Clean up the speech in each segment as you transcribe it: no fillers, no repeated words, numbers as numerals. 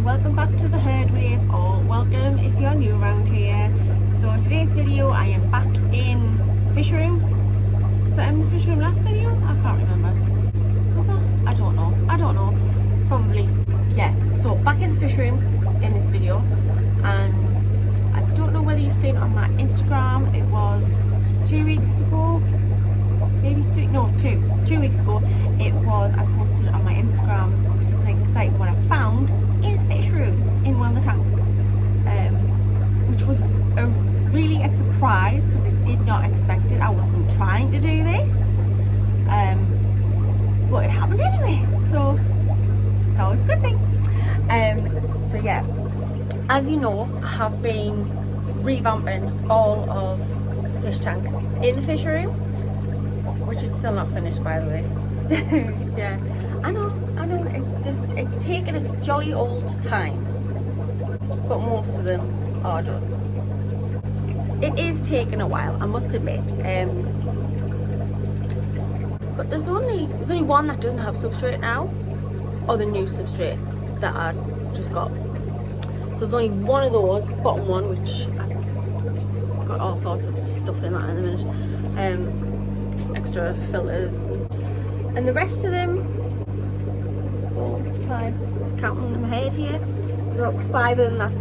and welcome back to the herd wave, or welcome if you're new around here. So today's video I am back in fish room. Was that in the fish room last video? I can't remember. Was that? I don't know. Probably. Yeah. So back in the fish room in this video, and I don't know whether you've seen it on my Instagram. It was 2 weeks ago. Maybe 2 weeks ago. It was, I posted it on my Instagram, something exciting what I found in the fish room in one of the tanks, which was really a surprise because I did not expect it. I wasn't trying to do this, but it happened anyway, so it's always a good thing. So yeah, as you know, I have been revamping all of the fish tanks in the fish room, which is still not finished, by the way. So yeah, I know, it's taken its jolly old time, but most of them are done. It is taking a while, I must admit, but there's only one that doesn't have substrate now, or the new substrate that I just got. So there's only one of those, bottom one, which I've got all sorts of stuff in that in a minute, extra filters, and the rest of them, 4, 5, just counting in my head here, there's about 5 of them that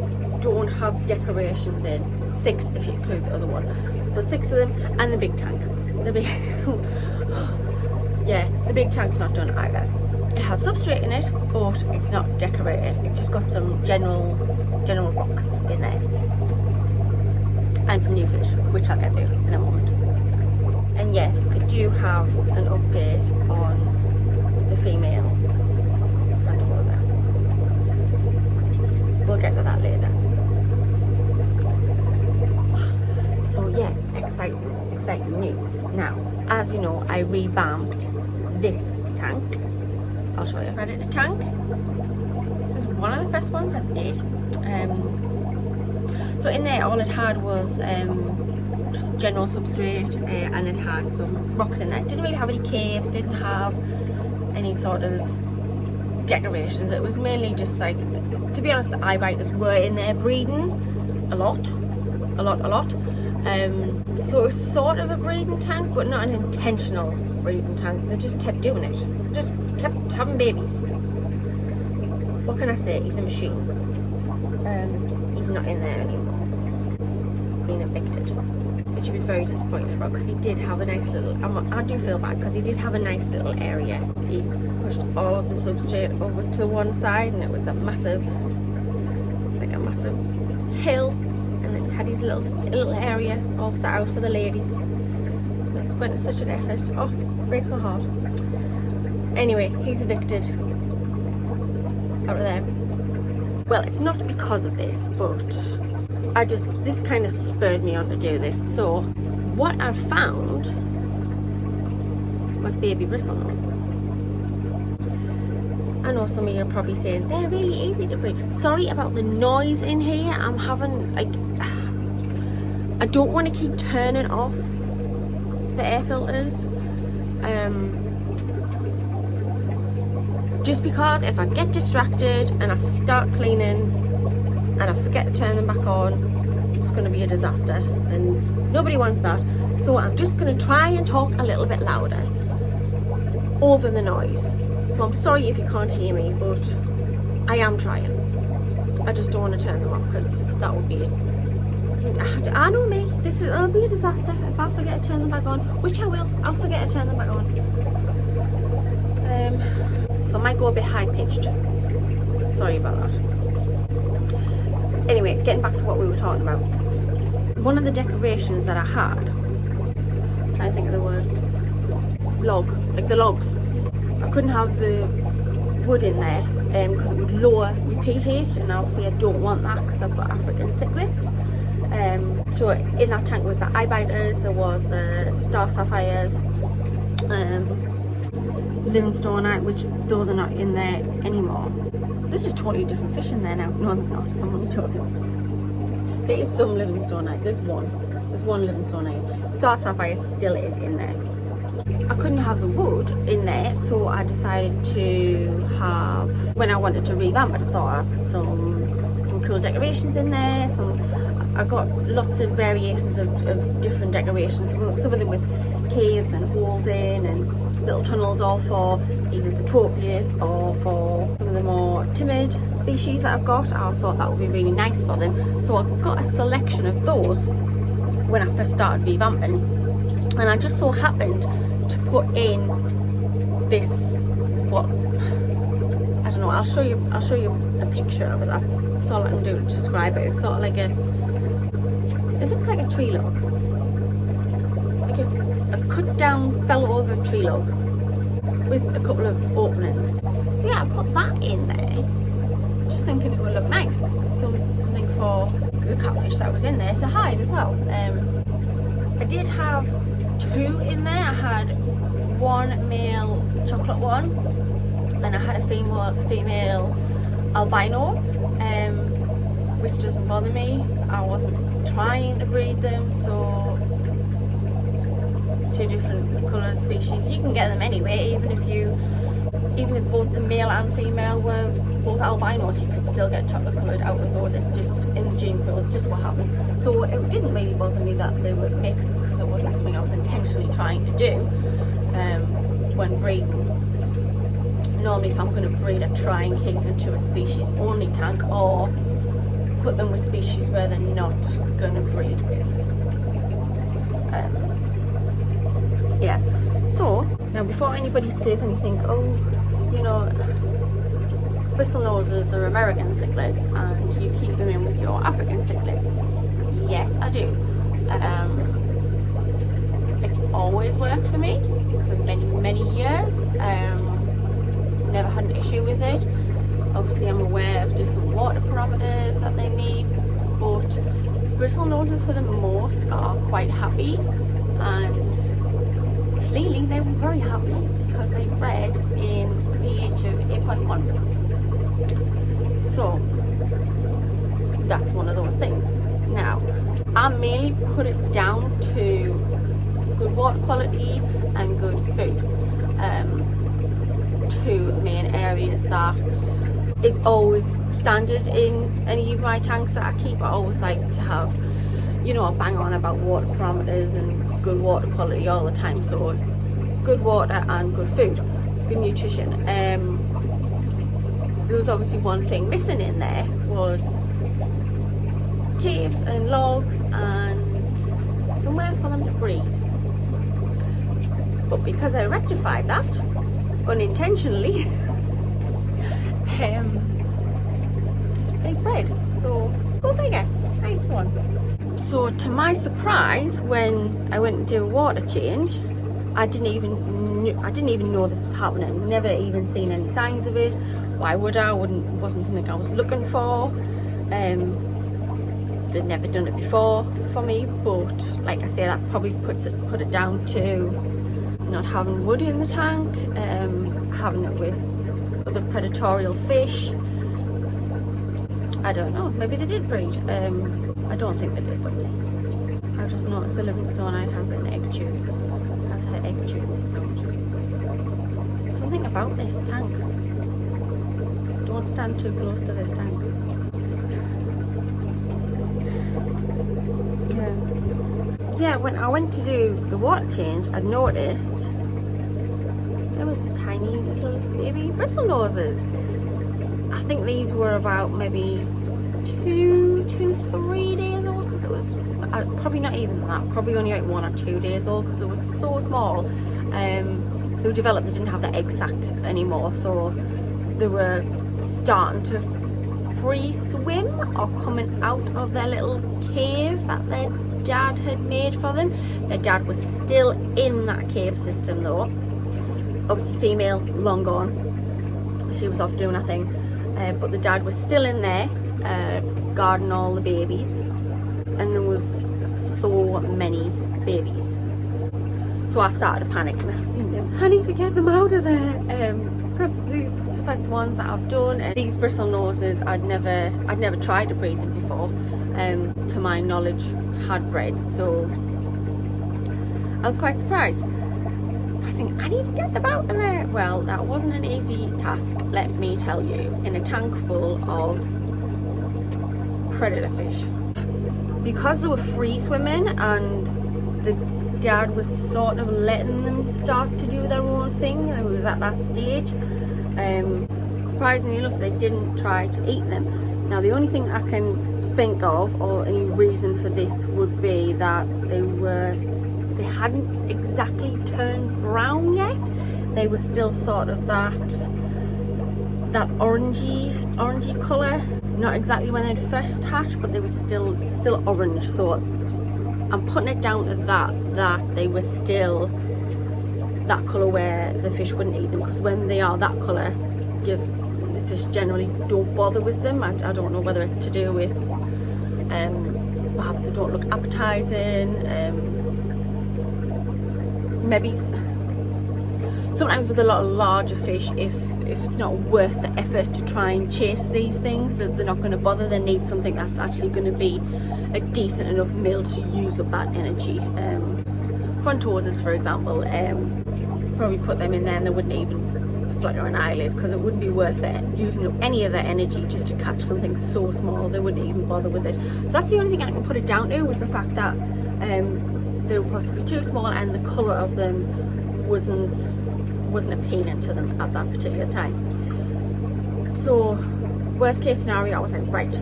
don't have decorations in. 6 if you include the other one. So 6 of them, and the big tank. The big yeah, the big tank's not done either. It has substrate in it, but it's not decorated. It's just got some general rocks in there. And some new fish, which I'll get to in a moment. And yes, I do have an update on the female Frontosa. We'll get to that later. So yeah, exciting news. Now, as you know, I revamped this tank. I'll show you a predator tank. This is one of the first ones I did. So in there, all it had was just general substrate, and it had some rocks in there. It didn't really have any caves, didn't have any sort of decorations. It was mainly just like, to be honest, the eye biters were in there breeding a lot. So it was sort of a breeding tank, but not an intentional breeding tank. They just kept doing it, just kept having babies. What can I say? He's a machine. He's not in there anymore. He's been evicted, which he was very disappointed about, because he did have a nice little, I do feel bad, because he did have a nice little area. He pushed all of the substrate over to one side, and it was that massive, it's like a massive hill, and then he had his little area all set out for the ladies. It's went to such an effort. Oh, breaks my heart. Anyway, he's evicted out of there. Well, it's not because of this, but this kind of spurred me on to do this. So what I found was baby bristlenoses. I know some of you are probably saying they're really easy to breed. Sorry about the noise in here. I'm having, like, I don't want to keep turning off the air filters, just because if I get distracted and I start cleaning and I forget to turn them back on, it's going to be a disaster, and nobody wants that. So I'm just going to try and talk a little bit louder over the noise. So I'm sorry if you can't hear me, but I am trying. I just don't want to turn them off, because that would be it. I know me, it'll be a disaster if I forget to turn them back on, which I will. I'll forget to turn them back on. So I might go a bit high pitched. Sorry about that. Anyway, getting back to what we were talking about. One of the decorations that I had, I'm trying to think of the word, log, like the logs. I couldn't have the wood in there because it would lower my pH, and obviously I don't want that because I've got African cichlids. So in that tank was the eye biters, there was the star sapphires, livingstone, which those are not in there anymore. This is totally different fish in there now. No, there's not. I'm only joking. There is some livingstone. There's one livingstone. Star sapphire still is in there. I couldn't have the wood in there, so I decided to have, when I wanted to revamp it, I thought I'd put some cool decorations in there. I got lots of variations of different decorations, some of them with caves and holes in and little tunnels, all for either the trophies or for some of the more timid species that I've got. I thought that would be really nice for them, so I got a selection of those when I first started revamping, and I just so happened to put in this, what, I don't know, I'll show you a picture of it. That's all I can do to describe it. It's sort of like it looks like a tree log, like a cut down, fell over tree log with a couple of openings. So yeah, I put that in there, just thinking it would look nice, something for the catfish that was in there to hide as well. I did have two in there. I had one male chocolate one, and I had a female albino, which doesn't bother me. I wasn't trying to breed them, so two different colour species, you can get them anyway. Even if both the male and female were both albinos, you could still get chocolate coloured out of those. It's just in the gene pool, it's just what happens. So it didn't really bother me that they were mixed, because it wasn't something I was intentionally trying to do when breeding. Normally, if I'm going to breed, I try and keep them to a species only tank, or put them with species where they're not going to breed with. Yeah, so now before anybody says anything, oh, you know, Bristlenoses are American cichlids and you keep them in with your African cichlids. Yes, I do. It's always worked for me for many years. Never had an issue with it. Obviously, I'm aware of different water parameters that they need, but Bristlenoses for the most are quite happy, and clearly they were very happy because they bred in pH of 8.1. So that's one of those things. Now, I mainly put it down to good water quality and good food. Two main areas that is always standard in any of my tanks that I keep. I always like to have, you know, a bang on about water parameters and good water quality all the time. So good water and good food, good nutrition. There was obviously one thing missing in there, was caves and logs and somewhere for them to breed. But because I rectified that unintentionally, they bred. So go figure, nice one. So to my surprise, when I went to do a water change, I didn't even know this was happening. Never even seen any signs of it. Why would I? Wasn't something I was looking for. They'd never done it before for me, but like I say, that probably put it down to not having wood in the tank, having it with other predatorial fish. I don't know, maybe they did breed. I don't think they did, but I've just noticed the Livingstone eye has an egg tube. Has her egg tube out. Something about this tank. Don't stand too close to this tank. Yeah, when I went to do the water change, I noticed there was tiny little baby Bristlenoses. I think these were about maybe 2 to 3 days old, because it was probably not even that, probably only like 1 or 2 days old, because it was so small. They were developed, they didn't have the egg sac anymore, so they were starting to free swim or coming out of their little cave that their dad had made for them. Their dad was still in that cave system though. Obviously female, long gone. She was off doing her thing. But the dad was still in there, guarding all the babies. And there was so many babies. So I started to panic and I was thinking, I need to get them out of there. Because these are the first ones that I've done, and these Bristlenoses I'd never tried to breed them before. To my knowledge, had bred, so I was quite surprised. was thinking, I need to get them out in there. Well, that wasn't an easy task, let me tell you, in a tank full of predator fish. Because they were free swimming and the dad was sort of letting them start to do their own thing, and it was at that stage, surprisingly enough, they didn't try to eat them. Now, the only thing I can think of, or any reason for this, would be that they hadn't exactly turned brown yet. They were still sort of that orangey colour. Not exactly when they'd first hatched, but they were still orange. So I'm putting it down to that they were still that colour where the fish wouldn't eat them, because when they are that colour, the fish generally don't bother with them. I don't know whether it's to do with perhaps they don't look appetising. Maybe sometimes with a lot of larger fish, if it's not worth the effort to try and chase these things, they're not going to bother. They need something that's actually going to be a decent enough meal to use up that energy. Frontosas, for example, probably put them in there and they wouldn't even flutter an eyelid, because it wouldn't be worth it using up any of their energy just to catch something so small. They wouldn't even bother with it. So that's the only thing I can put it down to, was the fact that they were possibly too small and the colour of them wasn't appealing to them at that particular time. So worst case scenario, I was like, right,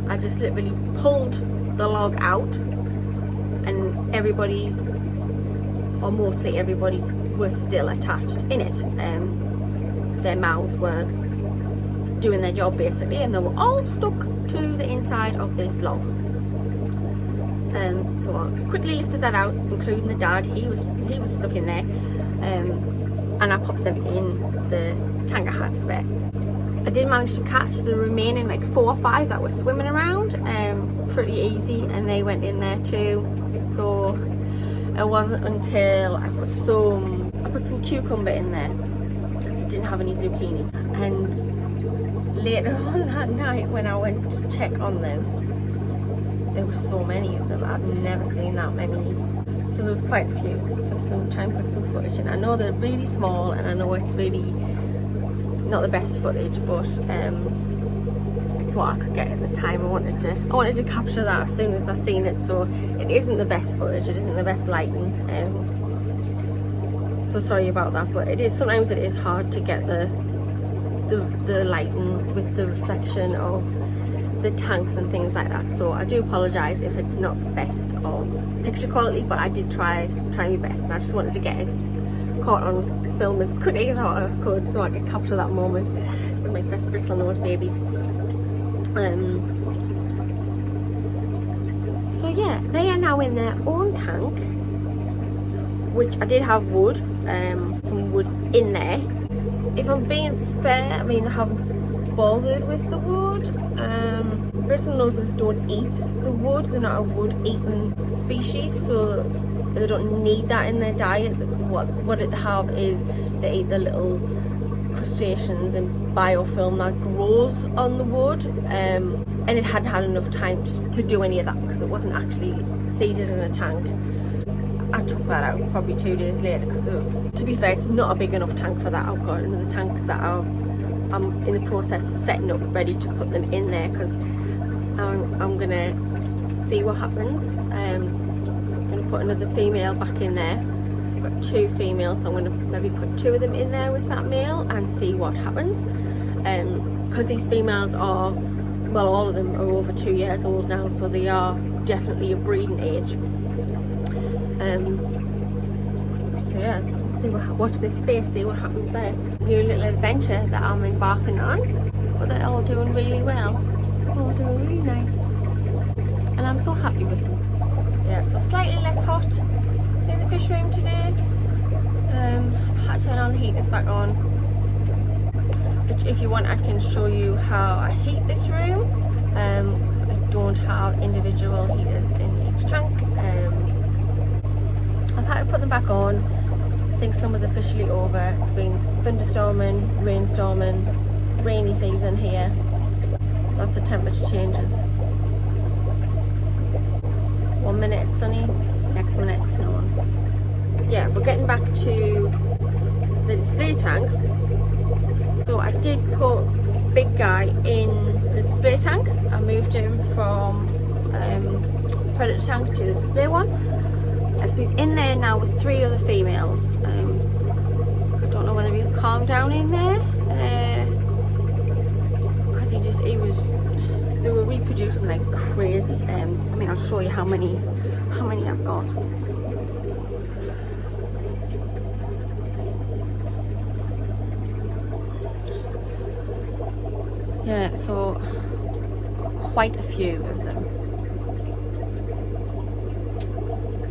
I just literally pulled the log out, and everybody, or mostly everybody, was still attached in it. Their mouths were doing their job basically, and they were all stuck to the inside of this log. So I quickly lifted that out, including the dad. He was stuck in there, and I popped them in the tank I had spare. I did manage to catch the remaining like 4 or 5 that were swimming around pretty easy, and they went in there too. So it wasn't until I put some cucumber in there, because it didn't have any zucchini, and later on that night when I went to check on them, there were so many of them. I've never seen that many. So there was quite a few. Try and put some footage in. I know they're really small, and I know it's really not the best footage, but it's what I could get at the time. I wanted to capture that as soon as I seen it. So it isn't the best footage. It isn't the best lighting. So sorry about that, but sometimes it is hard to get the lighting with the reflection of the tanks and things like that. So I do apologise if it's not the best of picture quality, but I did try my best, and I just wanted to get it caught on film as quickly as I could so I could capture that moment with my first Bristlenose babies. So yeah, they are now in their own tank, which I did have wood, some wood in there. If I'm being fair, I mean, I haven't bothered with the wood. Bristlenoses don't eat the wood. They're not a wood-eating species, so they don't need that in their diet. What they have is they eat the little crustaceans and biofilm that grows on the wood, and it hadn't had enough time to do any of that because it wasn't actually seeded in a tank. I took that out probably 2 days later because, to be fair, it's not a big enough tank for that. I've got another tanks that I'm in the process of setting up, ready to put them in there, because I'm gonna see what happens. I'm gonna put another female back in there. I've got 2 females, so I'm gonna maybe put 2 of them in there with that male and see what happens. Because these females are, well, all of them are over 2 years old now, so they are definitely a breeding age. So yeah, watch this space, see what happens there. New little adventure that I'm embarking on, but they're all doing really well. All doing really nice, and I'm so happy with them. Yeah, so slightly less hot in the fish room today. Had to turn all the heaters back on, which if you want I can show you how I heat this room, because I don't have individual heaters in each tank. I've had to put them back on. I think summer's officially over. It's been thunderstorming, rainstorming, rainy season here. Lots of temperature changes. 1 minute it's sunny, next minute it's snowing. yeah, we're getting back to the display tank. So I did put big guy in the display tank. I moved him from predator tank to the display one. So he's in there now with 3 other females. I don't know whether he'll calm down in there, because they were reproducing like crazy. I mean, I'll show you how many I've got. Yeah, so quite a few of them.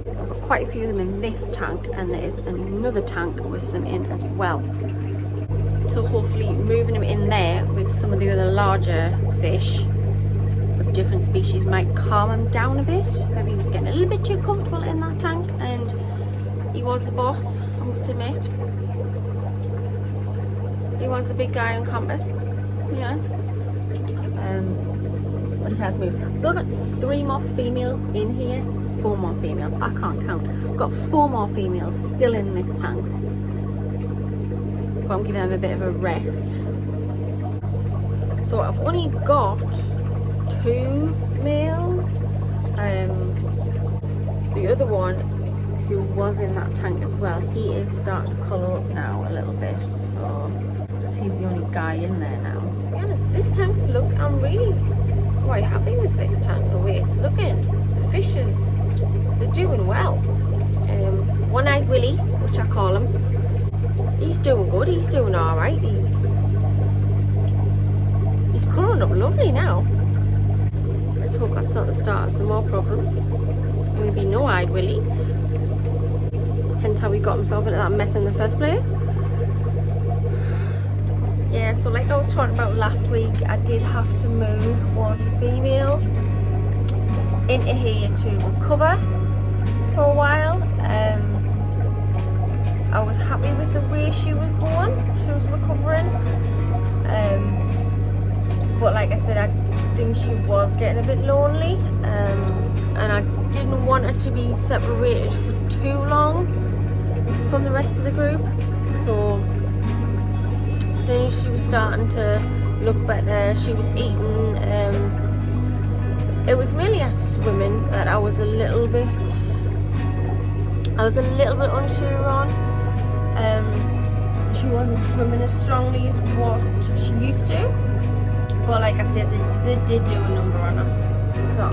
I've got quite a few of them in this tank, and there's another tank with them in as well. So hopefully moving them in there with some of the other larger fish of different species might calm him down a bit. Maybe he was getting a little bit too comfortable in that tank, and he was the boss, I must admit. He was the big guy on campus, yeah. But he has moved. Still got 3 more females in here. 4 more females. I can't count. I've got 4 more females still in this tank. But I'm giving them a bit of a rest. So I've only got 2 males. The other one who was in that tank as well, he is starting to colour up now a little bit. So he's the only guy in there now. To be honest, this tank's I'm really quite happy with this tank, the way it's looking. The fishes, they're doing well. One-eyed Willie, which I call him, he's doing good, he's doing alright. He's colouring up lovely now. Let's hope that's not the start of some more problems. Going to be no-eyed Willie. Hence how he got himself into that mess in the first place. Yeah, so like I was talking about last week, I did have to move 1 of the females into here to recover for a while. I was happy with the way she was going, she was recovering. But like I said, I think she was getting a bit lonely, and I didn't want her to be separated for too long from the rest of the group. So as soon as she was starting to look better, she was eating. It was mainly her swimming that I was a little bit unsure on. She wasn't swimming as strongly as what she used to. But like I said, they did do a number on her. So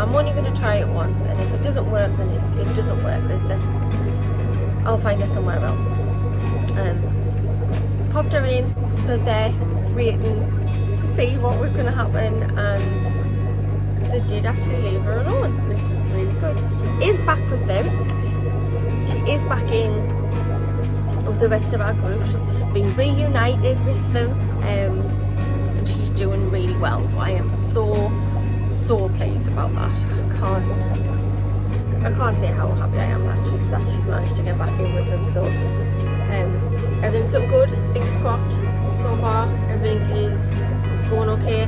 I'm only going to try it once, and if it doesn't work, then it doesn't work. I'll find her somewhere else. Popped her in, stood there waiting to see what was going to happen, and they did actually leave her alone, which is really good. So she is back with them. She is back in with the rest of our group. She's been reunited with them, and she's doing really well. So I am so pleased about that. I can't say how happy I am that she's managed to get back in with them. So everything's looking good, fingers crossed so far. Everything is going okay.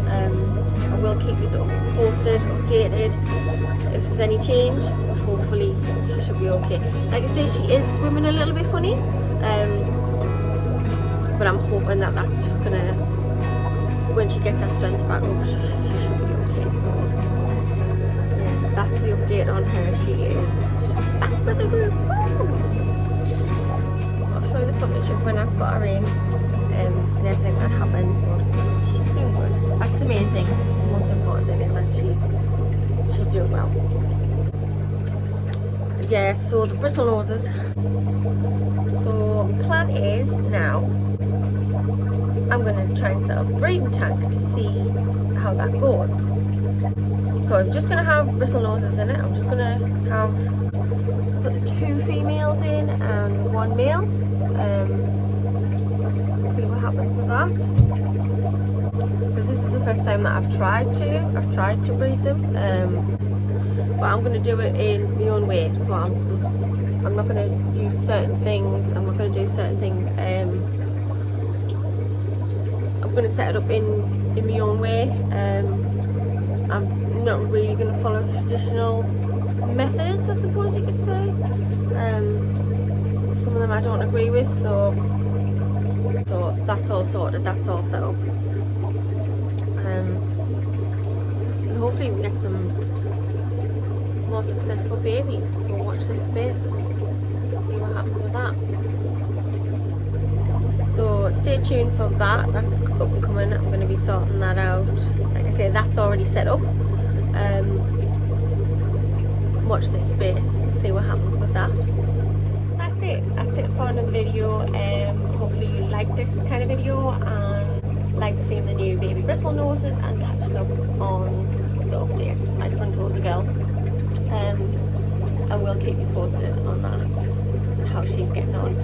I will keep you posted, updated if there's any change, but hopefully she should be okay. Like I say, she is swimming a little bit funny, but I'm hoping that that's just gonna, when she gets her strength back up, she should be okay. So yeah, that's the update on her. She's back with the group. Show you the footage of when I've got her in, and everything that happened, but she's doing good. That's the main thing. The most important thing is that she's doing well. Yeah, so the Bristlenoses. So the plan is now I'm going to try and set up a breeding tank to see how that goes. So I'm just going to have Bristlenoses in it. I'm just going to put the 2 females in and 1 male. See what happens with that, because this is the first time that I've tried to breed them, but I'm going to do it in my own way. So I'm not going to do certain things. I'm going to set it up in my own way. I'm not really going to follow traditional methods, I suppose you could say. Some of them I don't agree with, so that's all sorted, that's all set up. And hopefully we get some more successful babies, so watch this space, see what happens with that. So stay tuned for that, that's up and coming. I'm going to be sorting that out. Like I say, that's already set up. Watch this space, see what happens with that. That's it for another video. Hopefully you like this kind of video and like seeing the new baby bristle noses and catching up on the updates with my Frontosa girl. I will keep you posted on that and how she's getting on.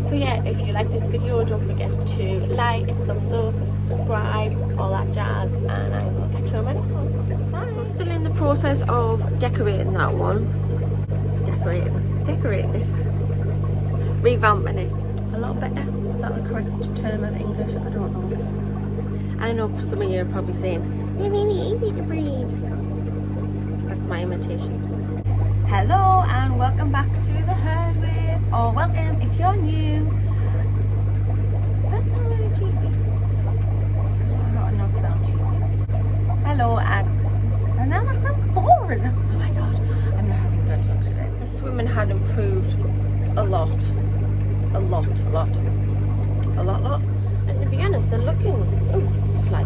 So yeah, if you like this video, don't forget to like, thumbs up, subscribe, all that jazz, and I will catch you on my next one. Bye. So still in the process of decorating that one. Decorating it. Revamping it. A lot better. Is that the correct term of English? I don't know. I know some of you are probably saying, they're really easy to breed. That's my imitation. Hello and welcome back to the herd wave, or welcome if you're new. That sounds really cheesy. Not sound cheesy. Hello and now that sounds boring. Oh my god, I'm not having good luck today. The swimming had improved a lot. And to be honest, they're looking, oh, fly.